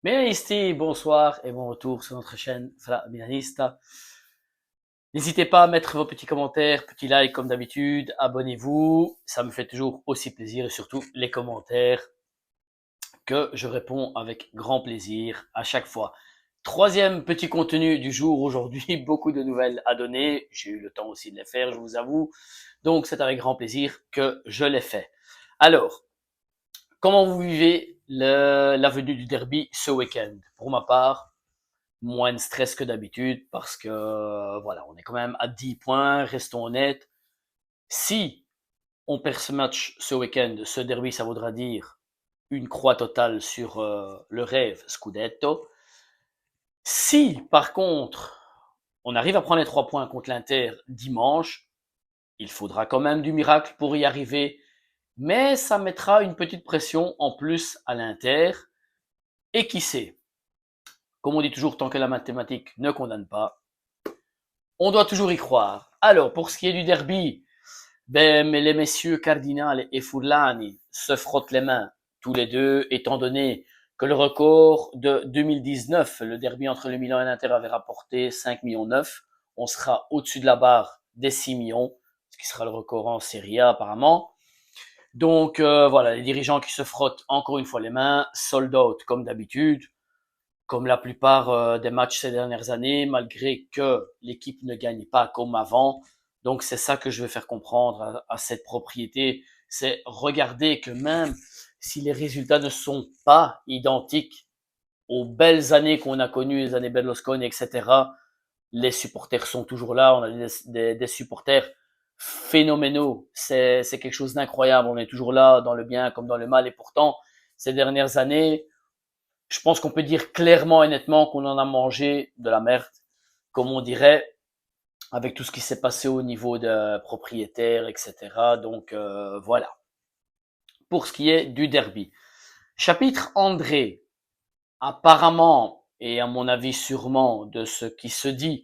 Milanisti, bonsoir et bon retour sur notre chaîne Fala Milanista. N'hésitez pas à mettre vos petits commentaires, petits likes comme d'habitude, abonnez-vous, ça me fait toujours aussi plaisir et surtout les commentaires que je réponds avec grand plaisir à chaque fois. Troisième petit contenu du jour aujourd'hui, beaucoup de nouvelles à donner, j'ai eu le temps aussi de les faire, je vous avoue, donc c'est avec grand plaisir que je les fais. Alors, comment vous vivez la venue du derby ce week-end? Pour ma part, moins de stress que d'habitude parce que voilà, on est quand même à 10 points, restons honnêtes. Si on perd ce match ce week-end, ce derby, ça voudra dire une croix totale sur le rêve Scudetto. Si par contre on arrive à prendre les 3 points contre l'Inter dimanche, il faudra quand même du miracle pour y arriver, mais ça mettra une petite pression en plus à l'Inter. Et qui sait, comme on dit toujours, tant que la mathématique ne condamne pas, on doit toujours y croire. Alors, pour ce qui est du derby, mais les messieurs Cardinal et Furlani se frottent les mains, tous les deux, étant donné que le record de 2019, le derby entre le Milan et l'Inter avait rapporté 5 millions 9. On sera au-dessus de la barre des 6 millions, ce qui sera le record en Serie A apparemment. Donc voilà, les dirigeants qui se frottent encore une fois les mains, sold out comme d'habitude, comme la plupart des matchs ces dernières années, malgré que l'équipe ne gagne pas comme avant. Donc c'est ça que je veux faire comprendre à cette propriété, c'est regarder que même si les résultats ne sont pas identiques aux belles années qu'on a connues, les années Berlusconi, etc., les supporters sont toujours là, on a des supporters phénoménaux, c'est quelque chose d'incroyable, on est toujours là dans le bien comme dans le mal, et pourtant, ces dernières années, je pense qu'on peut dire clairement et nettement qu'on en a mangé de la merde, comme on dirait, avec tout ce qui s'est passé au niveau de propriétaires, etc. Donc voilà. Pour ce qui est du derby. Chapitre André, apparemment, et à mon avis sûrement, de ce qui se dit,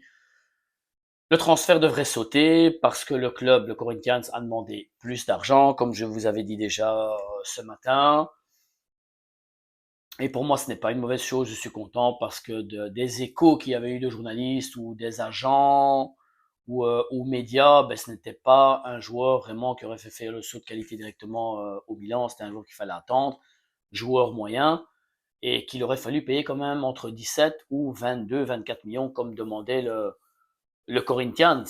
le transfert devrait sauter parce que le club, le Corinthians, a demandé plus d'argent, comme je vous avais dit déjà ce matin. Et pour moi, ce n'est pas une mauvaise chose, je suis content parce que des échos qu'il y avait eu de journalistes ou des agents ou médias, ben, ce n'était pas un joueur vraiment qui aurait fait faire le saut de qualité directement au bilan, c'était un joueur qu'il fallait attendre, joueur moyen, et qu'il aurait fallu payer quand même entre 17 ou 22, 24 millions comme demandait le Corinthians.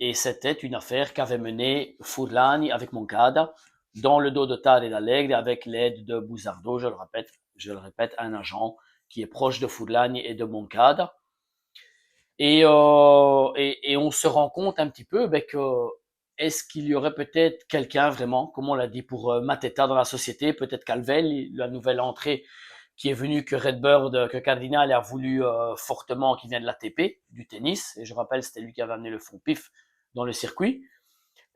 Et c'était une affaire qu'avait menée Furlani avec Moncada dans le dos de Tarek Alegre avec l'aide de Bouzardo, je le répète, un agent qui est proche de Furlani et de Moncada. Et on se rend compte un petit peu que est-ce qu'il y aurait peut-être quelqu'un vraiment, comme on l'a dit pour Mateta dans la société, peut-être Calvel, la nouvelle entrée qui est venue que Redbird, que Cardinal a voulu fortement, qui vient de l'ATP, du tennis, et je rappelle c'était lui qui avait amené le fond pif dans le circuit.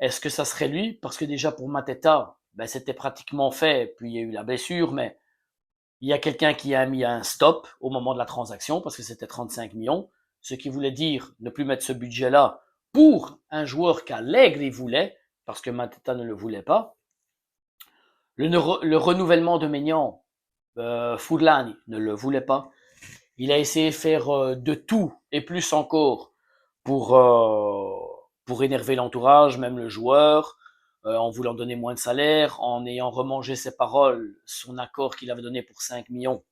Est-ce que ça serait lui? Parce que déjà pour Mateta, ben, c'était pratiquement fait, puis il y a eu la blessure, mais il y a quelqu'un qui a mis un stop au moment de la transaction parce que c'était 35 millions, ce qui voulait dire ne plus mettre ce budget-là pour un joueur qu'Allegri voulait, parce que Mateta ne le voulait pas. Le renouvellement de Maignan, Furlani ne le voulait pas. Il a essayé de faire de tout et plus encore pour, euh, pour énerver l'entourage, même le joueur, en voulant donner moins de salaire, en ayant remangé ses paroles, son accord qu'il avait donné pour 5 millions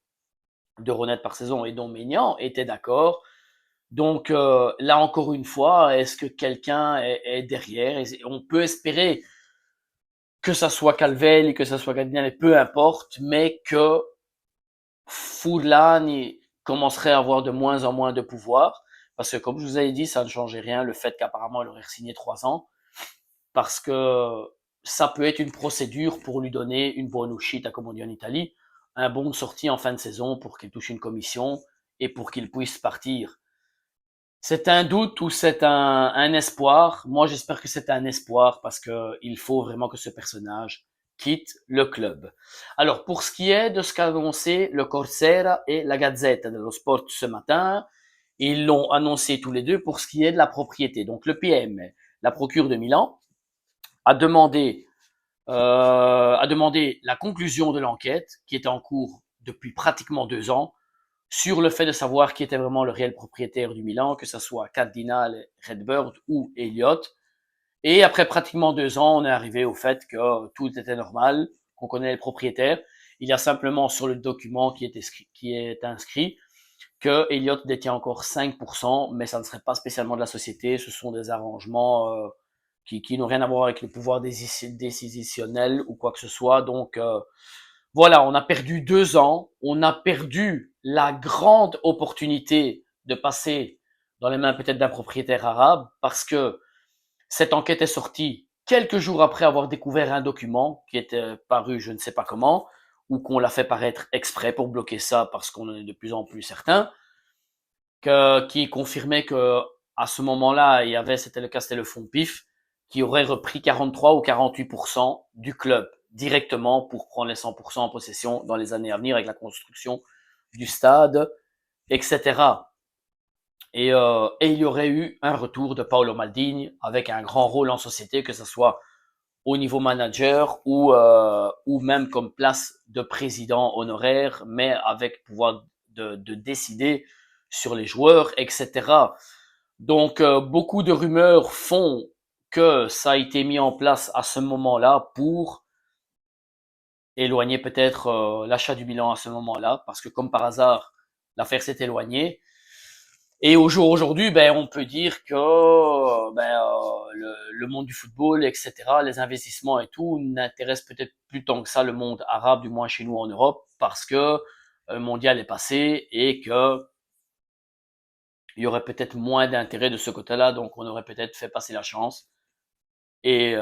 d'euros net par saison et dont Maignan était d'accord. Donc là encore une fois, est-ce que quelqu'un est derrière? On peut espérer que ça soit Calvel, que ça soit Gardinian, peu importe, mais que Fourlan commencerait à avoir de moins en moins de pouvoir. Parce que comme je vous avais dit, ça ne changeait rien le fait qu'apparemment il aurait signé 3 ans. Parce que ça peut être une procédure pour lui donner une bonne uscita, comme on dit en Italie, un bon de sortie en fin de saison pour qu'il touche une commission et pour qu'il puisse partir. C'est un doute ou c'est un espoir? Moi, j'espère que c'est un espoir parce que il faut vraiment que ce personnage quitte le club. Alors, pour ce qui est de ce qu'a annoncé le Corsair et la Gazzetta dello Sport ce matin, ils l'ont annoncé tous les deux pour ce qui est de la propriété. Donc, le PM, la procure de Milan, a demandé, a demandé la conclusion de l'enquête qui était en cours depuis pratiquement 2 ans sur le fait de savoir qui était vraiment le réel propriétaire du Milan, que ce soit Cardinal, Redbird ou Elliott. Et après pratiquement 2 ans, on est arrivé au fait que tout était normal, qu'on connaît les propriétaires. Il y a simplement sur le document qui est inscrit que Elliott détient encore 5%, mais ça ne serait pas spécialement de la société, ce sont des arrangements qui n'ont rien à voir avec le pouvoir décisionnel ou quoi que ce soit. Donc voilà, on a perdu 2 ans, on a perdu la grande opportunité de passer dans les mains peut-être d'un propriétaire arabe, parce que cette enquête est sortie quelques jours après avoir découvert un document qui était paru je ne sais pas comment, ou qu'on l'a fait paraître exprès pour bloquer ça parce qu'on en est de plus en plus certain, qui confirmait que à ce moment-là, c'était le fonds PIF, qui aurait repris 43 ou 48% du club directement pour prendre les 100% en possession dans les années à venir avec la construction du stade, etc. Et il y aurait eu un retour de Paolo Maldini avec un grand rôle en société, que ce soit au niveau manager ou même comme place de président honoraire, mais avec pouvoir de décider sur les joueurs, etc. Donc beaucoup de rumeurs font que ça a été mis en place à ce moment-là pour éloigner peut-être l'achat du Milan à ce moment-là, parce que comme par hasard, l'affaire s'est éloignée. Et au jour aujourd'hui, ben, on peut dire que le monde du football, etc., les investissements et tout, n'intéressent peut-être plus tant que ça le monde arabe, du moins chez nous en Europe, parce que le mondial est passé et que il y aurait peut-être moins d'intérêt de ce côté-là, donc on aurait peut-être fait passer la chance. Et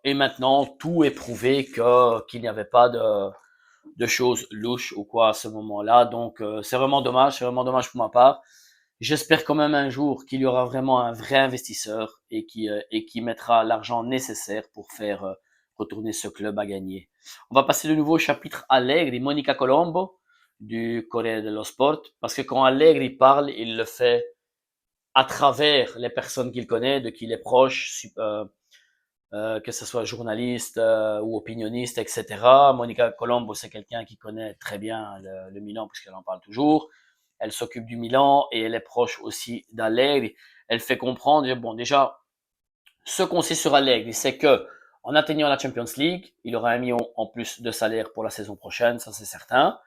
maintenant, tout est prouvé qu'il n'y avait pas de choses louches ou quoi à ce moment-là. Donc c'est vraiment dommage pour ma part. J'espère quand même un jour qu'il y aura vraiment un vrai investisseur et qui mettra l'argent nécessaire pour faire retourner ce club à gagner. On va passer de nouveau au chapitre Allegri, Monica Colombo du Corriere dello Sport, parce que quand Allegri parle, il le fait à travers les personnes qu'il connaît, de qui il est proche, que ce soit journaliste ou opinionniste, etc. Monica Colombo, c'est quelqu'un qui connaît très bien le Milan puisqu'elle en parle toujours. Elle s'occupe du Milan et elle est proche aussi d'Allegri. Elle fait comprendre, bon, déjà, ce qu'on sait sur Allegri, c'est que en atteignant la Champions League, il aura 1 million en plus de salaire pour la saison prochaine, ça c'est certain.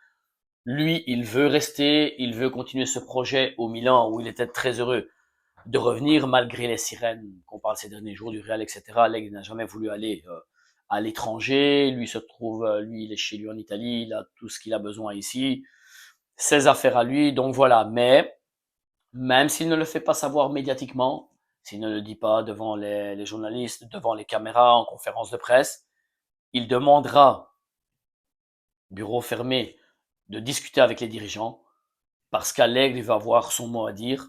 Lui, il veut rester, il veut continuer ce projet au Milan où il était très heureux de revenir malgré les sirènes qu'on parle ces derniers jours du Real, etc. Allegri n'a jamais voulu aller à l'étranger. Lui se trouve, lui, il est chez lui en Italie, il a tout ce qu'il a besoin ici, ses affaires à lui. Donc voilà. Mais même s'il ne le fait pas savoir médiatiquement, s'il ne le dit pas devant les journalistes, devant les caméras, en conférence de presse, il demandera, bureau fermé, de discuter avec les dirigeants parce qu'Allegri va avoir son mot à dire,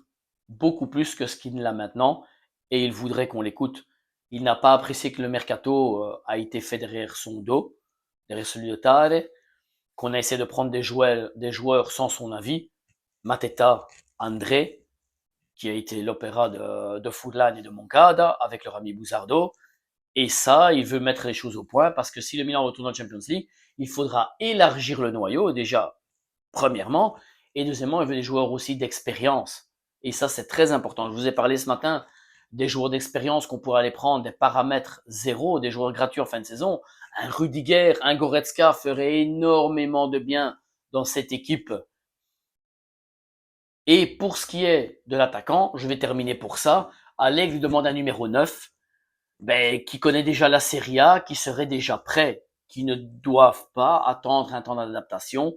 beaucoup plus que ce qu'il ne l'a maintenant, et il voudrait qu'on l'écoute. Il n'a pas apprécié que le mercato a été fait derrière son dos, derrière celui de Tare, qu'on a essayé de prendre des joueurs sans son avis. Mateta, André, qui a été l'opéra de Furlan et de Moncada, avec leur ami Bouzardo. Et ça, il veut mettre les choses au point, parce que si le Milan retourne en Champions League, il faudra élargir le noyau, déjà, premièrement, et deuxièmement, il veut des joueurs aussi d'expérience. Et ça, c'est très important. Je vous ai parlé ce matin des joueurs d'expérience qu'on pourrait aller prendre, des paramètres zéro, des joueurs gratuits en fin de saison. Un Rudiger, un Goretzka ferait énormément de bien dans cette équipe. Et pour ce qui est de l'attaquant, je vais terminer pour ça. Alleg lui demande un numéro 9, qui connaît déjà la Serie A, qui serait déjà prêt, qui ne doivent pas attendre un temps d'adaptation,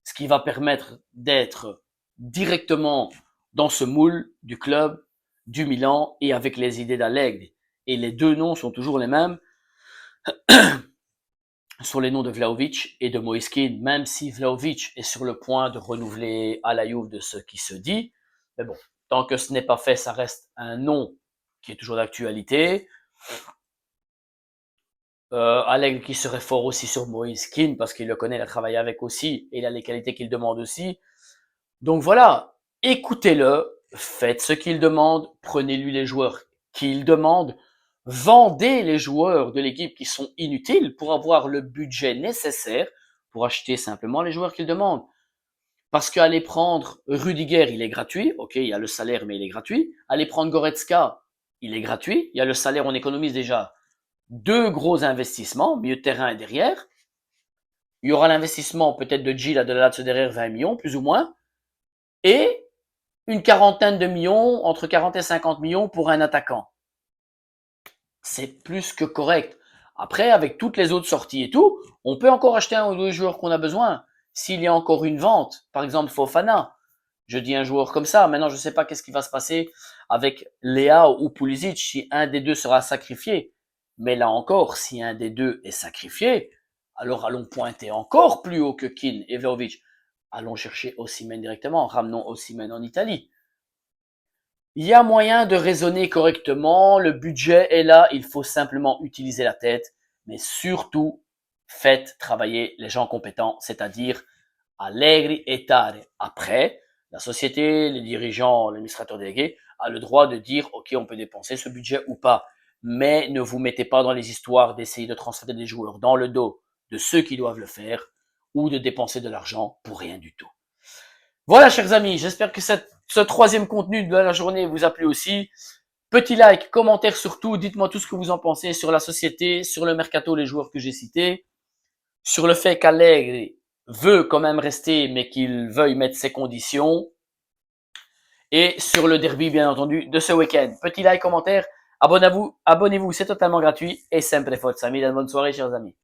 ce qui va permettre d'être directement dans ce moule du club, du Milan et avec les idées d'Allegri. Et les deux noms sont toujours les mêmes, sur les noms de Vlahovic et de Moiskin, même si Vlahovic est sur le point de renouveler à la Juve de ce qui se dit. Mais bon, tant que ce n'est pas fait, ça reste un nom qui est toujours d'actualité. Allegri qui serait fort aussi sur Moiskin parce qu'il le connaît, il a travaillé avec aussi et il a les qualités qu'il demande aussi. Donc voilà, écoutez-le, faites ce qu'il demande, prenez-lui les joueurs qu'il demande, vendez les joueurs de l'équipe qui sont inutiles pour avoir le budget nécessaire pour acheter simplement les joueurs qu'il demande. Parce qu'aller prendre Rudiger, il est gratuit. Ok, il y a le salaire, mais il est gratuit. Aller prendre Goretzka, il est gratuit. Il y a le salaire, on économise déjà deux gros investissements, milieu de terrain et derrière. Il y aura l'investissement peut-être de Gilles à de la derrière 20 millions, plus ou moins. Et une quarantaine de millions, entre 40 et 50 millions pour un attaquant. C'est plus que correct. Après, avec toutes les autres sorties et tout, on peut encore acheter un ou deux joueurs qu'on a besoin. S'il y a encore une vente, par exemple Fofana, je dis un joueur comme ça. Maintenant, je ne sais pas qu'est-ce qui va se passer avec Léa ou Pulisic si un des deux sera sacrifié. Mais là encore, si un des deux est sacrifié, alors allons pointer encore plus haut que Keane et Vlahovic. Allons chercher Osimhen directement. Ramenons Osimhen en Italie. Il y a moyen de raisonner correctement. Le budget est là. Il faut simplement utiliser la tête. Mais surtout, faites travailler les gens compétents, c'est-à-dire allegri et tare. Après, la société, les dirigeants, l'administrateur délégué a le droit de dire, OK, on peut dépenser ce budget ou pas. Mais ne vous mettez pas dans les histoires d'essayer de transférer des joueurs dans le dos de ceux qui doivent le faire ou de dépenser de l'argent pour rien du tout. Voilà, chers amis, j'espère que ce troisième contenu de la journée vous a plu aussi. Petit like, commentaire surtout, dites-moi tout ce que vous en pensez sur la société, sur le mercato, les joueurs que j'ai cités, sur le fait qu'Allegri veut quand même rester, mais qu'il veuille mettre ses conditions, et sur le derby, bien entendu, de ce week-end. Petit like, commentaire, abonnez-vous, c'est totalement gratuit, et sempre forza. Bonne soirée, chers amis.